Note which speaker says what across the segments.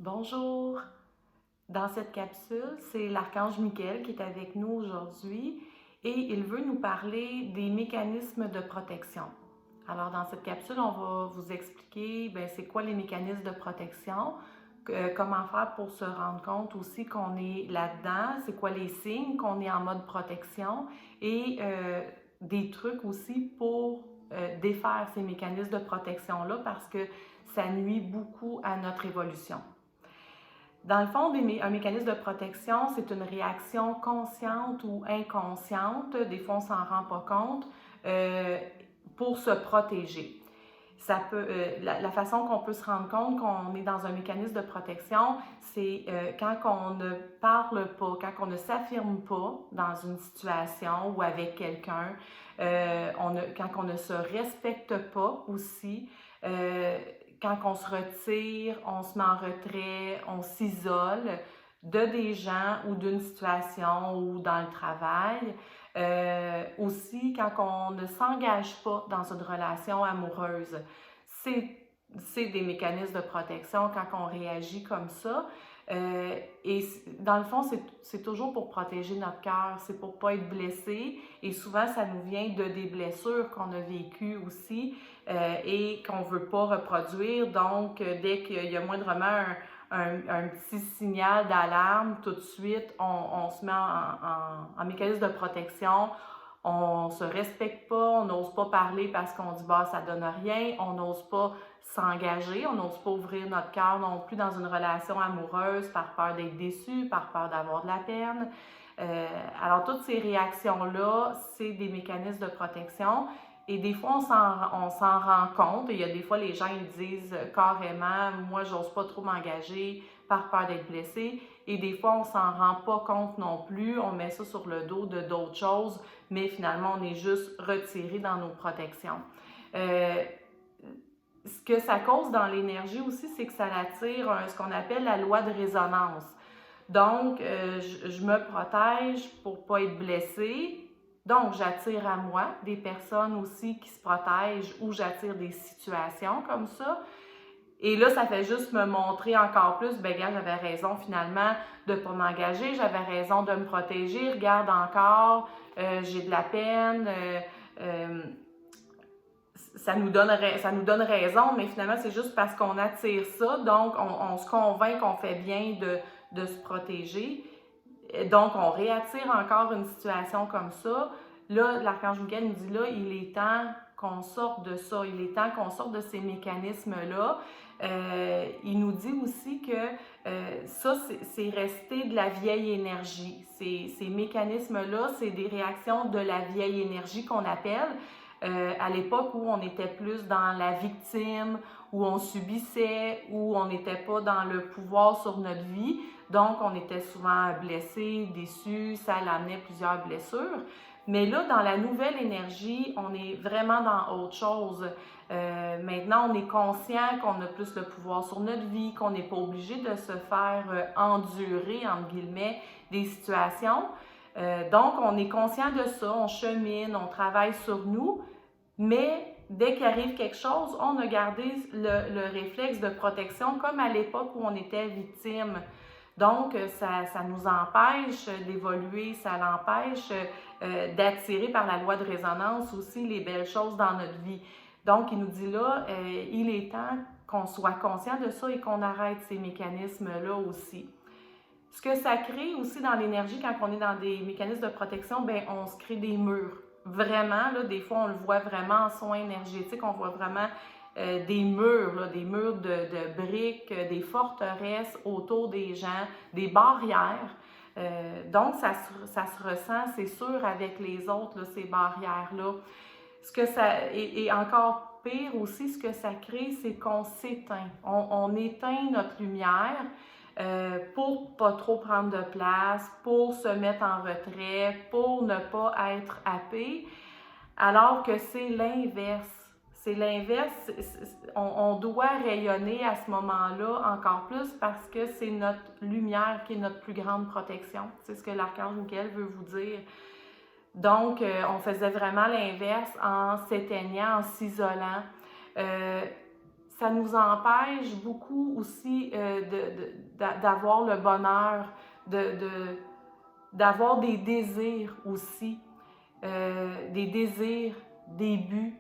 Speaker 1: Bonjour! Dans cette capsule, c'est l'archange Michael qui est avec nous aujourd'hui et il veut nous parler des mécanismes de protection. Alors, dans cette capsule, on va vous expliquer c'est quoi les mécanismes de protection, comment faire pour se rendre compte aussi qu'on est là-dedans, c'est quoi les signes qu'on est en mode protection et des trucs aussi pour défaire ces mécanismes de protection-là parce que ça nuit beaucoup à notre évolution. Dans le fond, un mécanisme de protection, c'est une réaction consciente ou inconsciente, des fois on ne s'en rend pas compte, euh, pour se protéger. La façon qu'on peut se rendre compte qu'on est dans un mécanisme de protection, c'est quand on ne parle pas, quand on ne s'affirme pas dans une situation ou avec quelqu'un, quand on ne se respecte pas aussi, quand on se retire, on se met en retrait, on s'isole de des gens ou d'une situation ou dans le travail. Aussi, quand on ne s'engage pas dans une relation amoureuse, c'est des mécanismes de protection quand on réagit comme ça. Et dans le fond, c'est toujours pour protéger notre cœur, c'est pour pas être blessé. Et souvent, ça nous vient de des blessures qu'on a vécues aussi et qu'on veut pas reproduire. Donc, dès qu'il y a moindrement un petit signal d'alarme, tout de suite, on se met en mécanisme de protection. On se respecte pas, on n'ose pas parler parce qu'on dit bah ça donne rien, on n'ose pas s'engager, on n'ose pas ouvrir notre cœur non plus dans une relation amoureuse par peur d'être déçu, par peur d'avoir de la peine. Alors toutes ces réactions-là, c'est des mécanismes de protection. Et des fois, on s'en rend compte. Il y a des fois, les gens ils disent carrément, moi, j'ose pas trop m'engager par peur d'être blessé. Et des fois, on s'en rend pas compte non plus. On met ça sur le dos de d'autres choses, mais finalement, on est juste retiré dans nos protections. Ce que ça cause dans l'énergie aussi, c'est que ça attire ce qu'on appelle la loi de résonance. Donc, je me protège pour pas être blessée. Donc, j'attire à moi des personnes aussi qui se protègent ou j'attire des situations comme ça. Et là, ça fait juste me montrer encore plus, ben regarde, j'avais raison finalement de ne pas m'engager, j'avais raison de me protéger, regarde encore, j'ai de la peine, euh, ça nous donne raison, mais finalement, c'est juste parce qu'on attire ça, donc on se convainc qu'on fait bien de se protéger. Donc, on réattire encore une situation comme ça. Là, l'archange Michael nous dit là, il est temps qu'on sorte de ça, il est temps qu'on sorte de ces mécanismes-là. Il nous dit aussi que ça, c'est resté de la vieille énergie. Ces mécanismes-là, c'est des réactions de la vieille énergie qu'on appelle. À l'époque où on était plus dans la victime, où on subissait, où on n'était pas dans le pouvoir sur notre vie. Donc, on était souvent blessé, déçu, ça l'amenait plusieurs blessures. Mais là, dans la nouvelle énergie, on est vraiment dans autre chose. Maintenant, on est conscient qu'on a plus le pouvoir sur notre vie, qu'on n'est pas obligé de se faire endurer, entre guillemets, des situations. Donc, on est conscient de ça, on chemine, on travaille sur nous, mais dès qu'il arrive quelque chose, on a gardé le réflexe de protection comme à l'époque où on était victime. Donc, ça nous empêche d'évoluer, ça l'empêche d'attirer par la loi de résonance aussi les belles choses dans notre vie. Donc, il nous dit là, il est temps qu'on soit conscient de ça et qu'on arrête ces mécanismes-là aussi. Ce que ça crée aussi dans l'énergie, quand on est dans des mécanismes de protection, ben on se crée des murs. Vraiment, là, des fois, on le voit vraiment en soins énergétiques, on voit vraiment des murs, là, des murs de briques, des forteresses autour des gens, des barrières. Donc, ça se ressent, c'est sûr, avec les autres, là, ces barrières-là. Ce que ça, et encore pire aussi, ce que ça crée, c'est qu'on s'éteint. On éteint notre lumière pour pas trop prendre de place, pour se mettre en retrait, pour ne pas être happé, alors que c'est l'inverse. C'est l'inverse. On doit rayonner à ce moment-là encore plus parce que c'est notre lumière qui est notre plus grande protection. C'est ce que l'archange Michael veut vous dire. Donc, on faisait vraiment l'inverse en s'éteignant, en s'isolant. Ça nous empêche beaucoup aussi d'avoir le bonheur, d'avoir des désirs aussi, des désirs, des buts,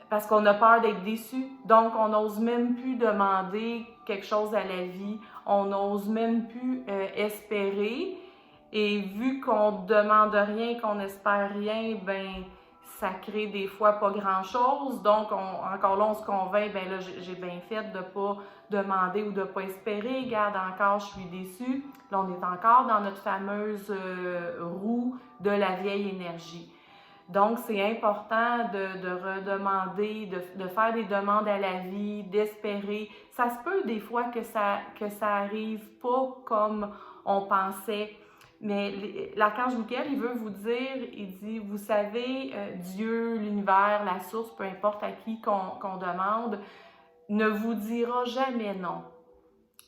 Speaker 1: parce qu'on a peur d'être déçu. Donc, on n'ose même plus demander quelque chose à la vie, on n'ose même plus espérer. Et vu qu'on ne demande rien, qu'on n'espère rien, ben ça crée des fois pas grand-chose. Donc, encore là, on se convainc, ben là, j'ai bien fait de ne pas demander ou de ne pas espérer. Regarde, encore, je suis déçue. Là, on est encore dans notre fameuse roue de la vieille énergie. Donc, c'est important de redemander, de faire des demandes à la vie, d'espérer. Ça se peut des fois que ça arrive pas comme on pensait. Mais l'archange Michael, il veut vous dire, il dit, vous savez, Dieu, l'univers, la source, peu importe à qui qu'on demande, ne vous dira jamais non.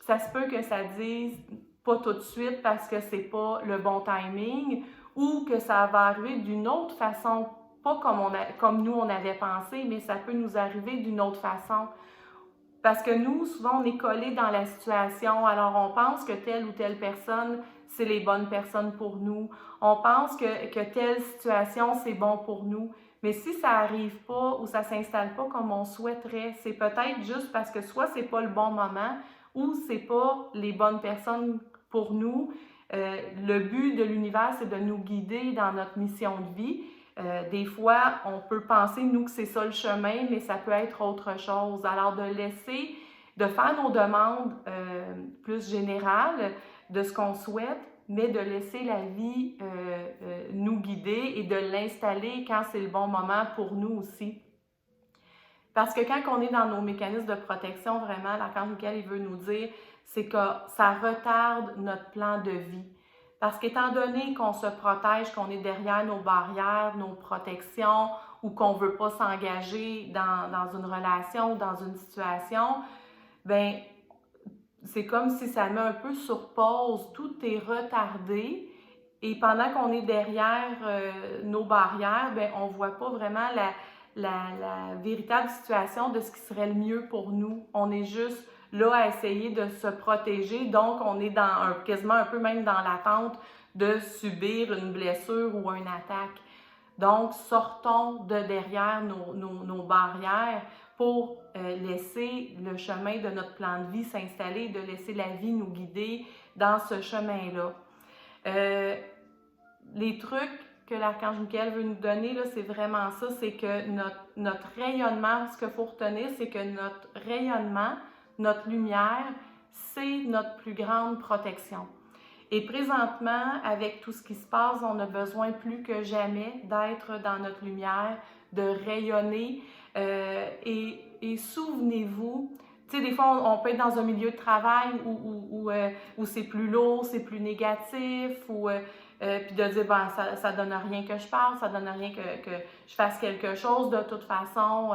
Speaker 1: Ça se peut que ça dise pas tout de suite parce que c'est pas le bon timing ou que ça va arriver d'une autre façon, pas comme nous on avait pensé, mais ça peut nous arriver d'une autre façon. Parce que nous, souvent, on est collés dans la situation, alors on pense que telle ou telle personne, c'est les bonnes personnes pour nous. On pense que telle situation, c'est bon pour nous. Mais si ça n'arrive pas ou ça ne s'installe pas comme on souhaiterait, c'est peut-être juste parce que soit c'est pas le bon moment ou c'est pas les bonnes personnes pour nous. Le but de l'univers, c'est de nous guider dans notre mission de vie. Des fois, on peut penser, nous, que c'est ça le chemin, mais ça peut être autre chose. Alors, de faire nos demandes plus générales de ce qu'on souhaite, mais de laisser la vie nous guider et de l'installer quand c'est le bon moment pour nous aussi. Parce que quand on est dans nos mécanismes de protection, vraiment, l'archange Michael, il veut nous dire, c'est que ça retarde notre plan de vie. Parce qu'étant donné qu'on se protège, qu'on est derrière nos barrières, nos protections, ou qu'on ne veut pas s'engager dans une relation ou dans une situation, ben c'est comme si ça met un peu sur pause, tout est retardé. Et pendant qu'on est derrière nos barrières, ben on ne voit pas vraiment la véritable situation de ce qui serait le mieux pour nous. On est juste là à essayer de se protéger, donc on est quasiment un peu même dans l'attente de subir une blessure ou une attaque. Donc, sortons de derrière nos barrières pour laisser le chemin de notre plan de vie s'installer, de laisser la vie nous guider dans ce chemin-là. Les trucs que l'archange Michael veut nous donner, là, c'est vraiment ça, c'est que notre rayonnement, ce qu'il faut retenir, c'est que notre rayonnement, notre lumière, c'est notre plus grande protection. Et présentement, avec tout ce qui se passe, on a besoin plus que jamais d'être dans notre lumière, de rayonner. Et souvenez-vous, tu sais, des fois, on peut être dans un milieu de travail où c'est plus lourd, c'est plus négatif, puis de dire, ben, ça donne rien que je parle, ça donne rien que je fasse quelque chose. De toute façon,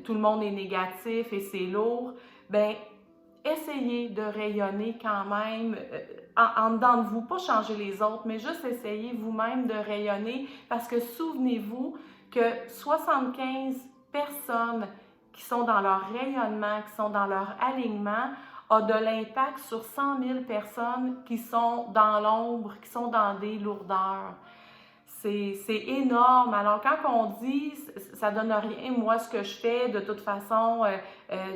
Speaker 1: tout le monde est négatif et c'est lourd. Ben, essayez de rayonner quand même en dedans de vous, pas changer les autres, mais juste essayez vous-même de rayonner parce que souvenez-vous que 75 personnes qui sont dans leur rayonnement, qui sont dans leur alignement, a de l'impact sur 100 000 personnes qui sont dans l'ombre, qui sont dans des lourdeurs. C'est énorme. Alors, quand on dit ça donne rien, moi, ce que je fais, de toute façon,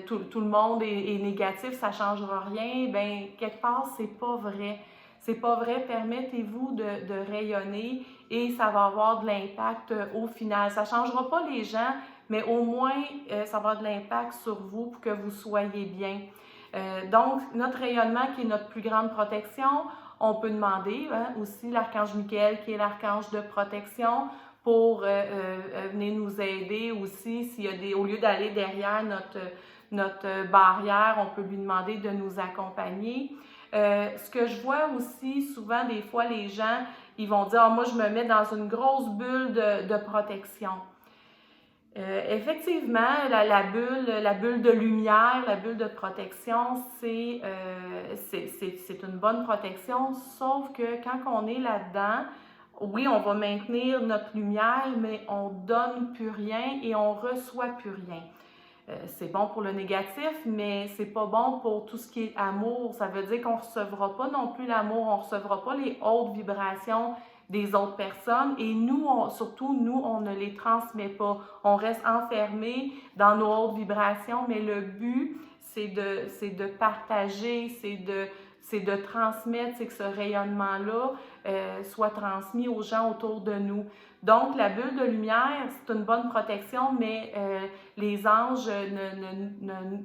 Speaker 1: tout le monde est négatif, ça ne changera rien, bien, quelque part, c'est pas vrai. C'est pas vrai. Permettez-vous de rayonner et ça va avoir de l'impact au final. Ça ne changera pas les gens, mais au moins, ça va avoir de l'impact sur vous pour que vous soyez bien. Donc, notre rayonnement qui est notre plus grande protection, on peut demander aussi l'archange Michael qui est l'archange de protection pour venir nous aider aussi. S'il y a au lieu d'aller derrière notre barrière, on peut lui demander de nous accompagner. Ce que je vois aussi souvent, des fois, les gens, ils vont dire « moi, je me mets dans une grosse bulle de protection ». Effectivement, la bulle de lumière, la bulle de protection, c'est une bonne protection, sauf que quand on est là-dedans, oui, on va maintenir notre lumière, mais on ne donne plus rien et on ne reçoit plus rien. c'est bon pour le négatif, mais c'est pas bon pour tout ce qui est amour. Ça veut dire qu'on ne recevra pas non plus l'amour, on ne recevra pas les hautes vibrations des autres personnes et nous, surtout nous, on ne les transmet pas. On reste enfermé dans nos hautes vibrations, mais le but, c'est de partager, c'est de transmettre, c'est que ce rayonnement-là soit transmis aux gens autour de nous. Donc, la bulle de lumière, c'est une bonne protection, mais les anges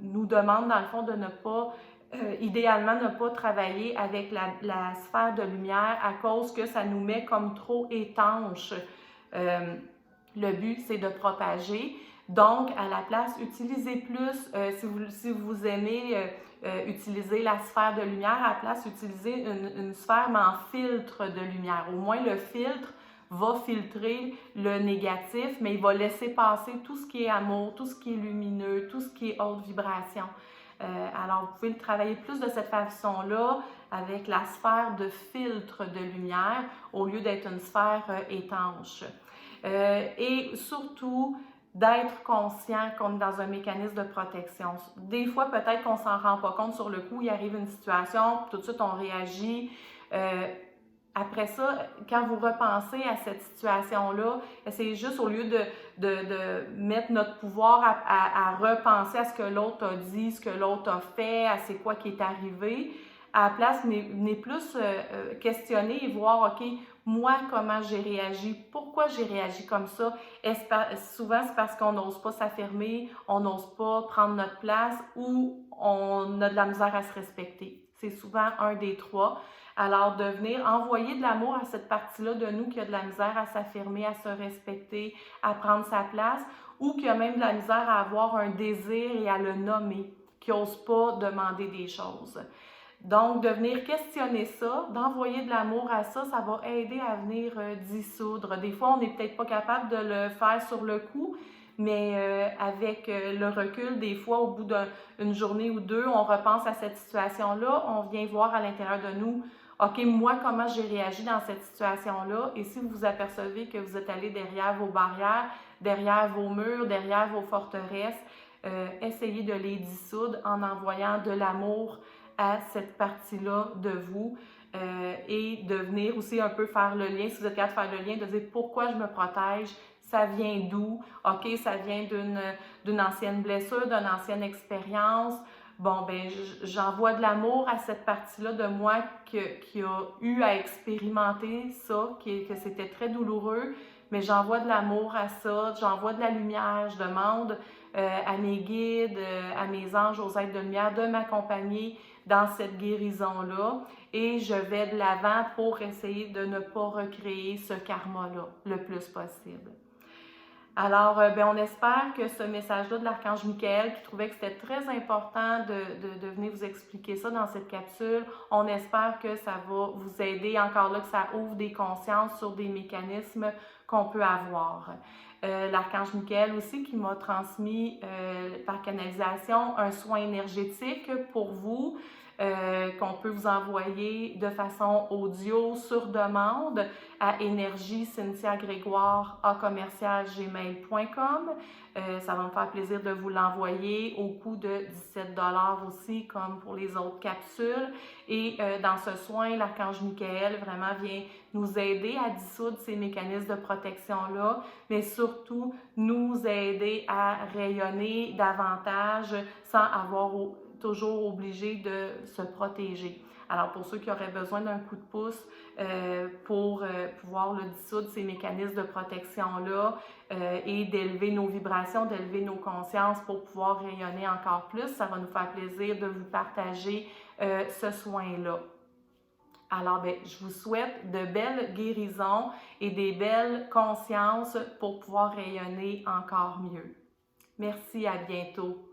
Speaker 1: nous demandent, dans le fond, de ne pas, idéalement, ne pas travailler avec la sphère de lumière à cause que ça nous met comme trop étanche. Le but, c'est de propager. Donc, à la place, utilisez plus, si vous aimez utiliser la sphère de lumière, à la place, utilisez une sphère mais en filtre de lumière. Au moins, le filtre va filtrer le négatif, mais il va laisser passer tout ce qui est amour, tout ce qui est lumineux, tout ce qui est haute vibration. Alors, vous pouvez le travailler plus de cette façon-là avec la sphère de filtre de lumière au lieu d'être une sphère étanche. Et surtout, d'être conscient qu'on est dans un mécanisme de protection. Des fois, peut-être qu'on ne s'en rend pas compte sur le coup, il arrive une situation, tout de suite on réagit. Après ça, quand vous repensez à cette situation-là, c'est juste au lieu de mettre notre pouvoir à repenser à ce que l'autre a dit, ce que l'autre a fait, à c'est quoi qui est arrivé, à la place, venez plus questionner et voir, OK, moi, comment j'ai réagi, pourquoi j'ai réagi comme ça. Souvent, c'est parce qu'on n'ose pas s'affirmer, on n'ose pas prendre notre place ou on a de la misère à se respecter. C'est souvent un des trois. Alors, de venir envoyer de l'amour à cette partie-là de nous qui a de la misère à s'affirmer, à se respecter, à prendre sa place, ou qui a même de la misère à avoir un désir et à le nommer, qui n'ose pas demander des choses. Donc, de venir questionner ça, d'envoyer de l'amour à ça, ça va aider à venir dissoudre. Des fois, on n'est peut-être pas capable de le faire sur le coup, mais avec le recul, des fois, au bout d'une journée ou deux, on repense à cette situation-là, on vient voir à l'intérieur de nous, OK, moi, comment j'ai réagi dans cette situation-là? Et si vous vous apercevez que vous êtes allé derrière vos barrières, derrière vos murs, derrière vos forteresses, essayez de les dissoudre en envoyant de l'amour à cette partie-là de vous et de venir aussi un peu faire le lien, si vous êtes capable de faire le lien, de dire pourquoi je me protège, ça vient d'où, OK, ça vient d'une ancienne blessure, d'une ancienne expérience. Bon, ben j'envoie de l'amour à cette partie-là de moi qui a eu à expérimenter ça, que c'était très douloureux, mais j'envoie de l'amour à ça, j'envoie de la lumière, je demande à mes guides, à mes anges, aux êtres de lumière de m'accompagner dans cette guérison-là et je vais de l'avant pour essayer de ne pas recréer ce karma-là le plus possible. Alors, on espère que ce message-là de l'Archange Michael, qui trouvait que c'était très important de venir vous expliquer ça dans cette capsule, on espère que ça va vous aider, encore là, que ça ouvre des consciences sur des mécanismes qu'on peut avoir. L'Archange Michael aussi qui m'a transmis par canalisation un soin énergétique pour vous, qu'on peut vous envoyer de façon audio sur demande à énergie-cynthia-grégoire@gmail.com. Ça va me faire plaisir de vous l'envoyer au coût de 17 $ aussi, comme pour les autres capsules. Et dans ce soin, l'Archange Michael vraiment vient nous aider à dissoudre ces mécanismes de protection-là, mais surtout nous aider à rayonner davantage sans avoir toujours obligé de se protéger. Alors, pour ceux qui auraient besoin d'un coup de pouce pour pouvoir dissoudre ces mécanismes de protection-là et d'élever nos vibrations, d'élever nos consciences pour pouvoir rayonner encore plus, ça va nous faire plaisir de vous partager ce soin-là. Alors, je vous souhaite de belles guérisons et des belles consciences pour pouvoir rayonner encore mieux. Merci, à bientôt.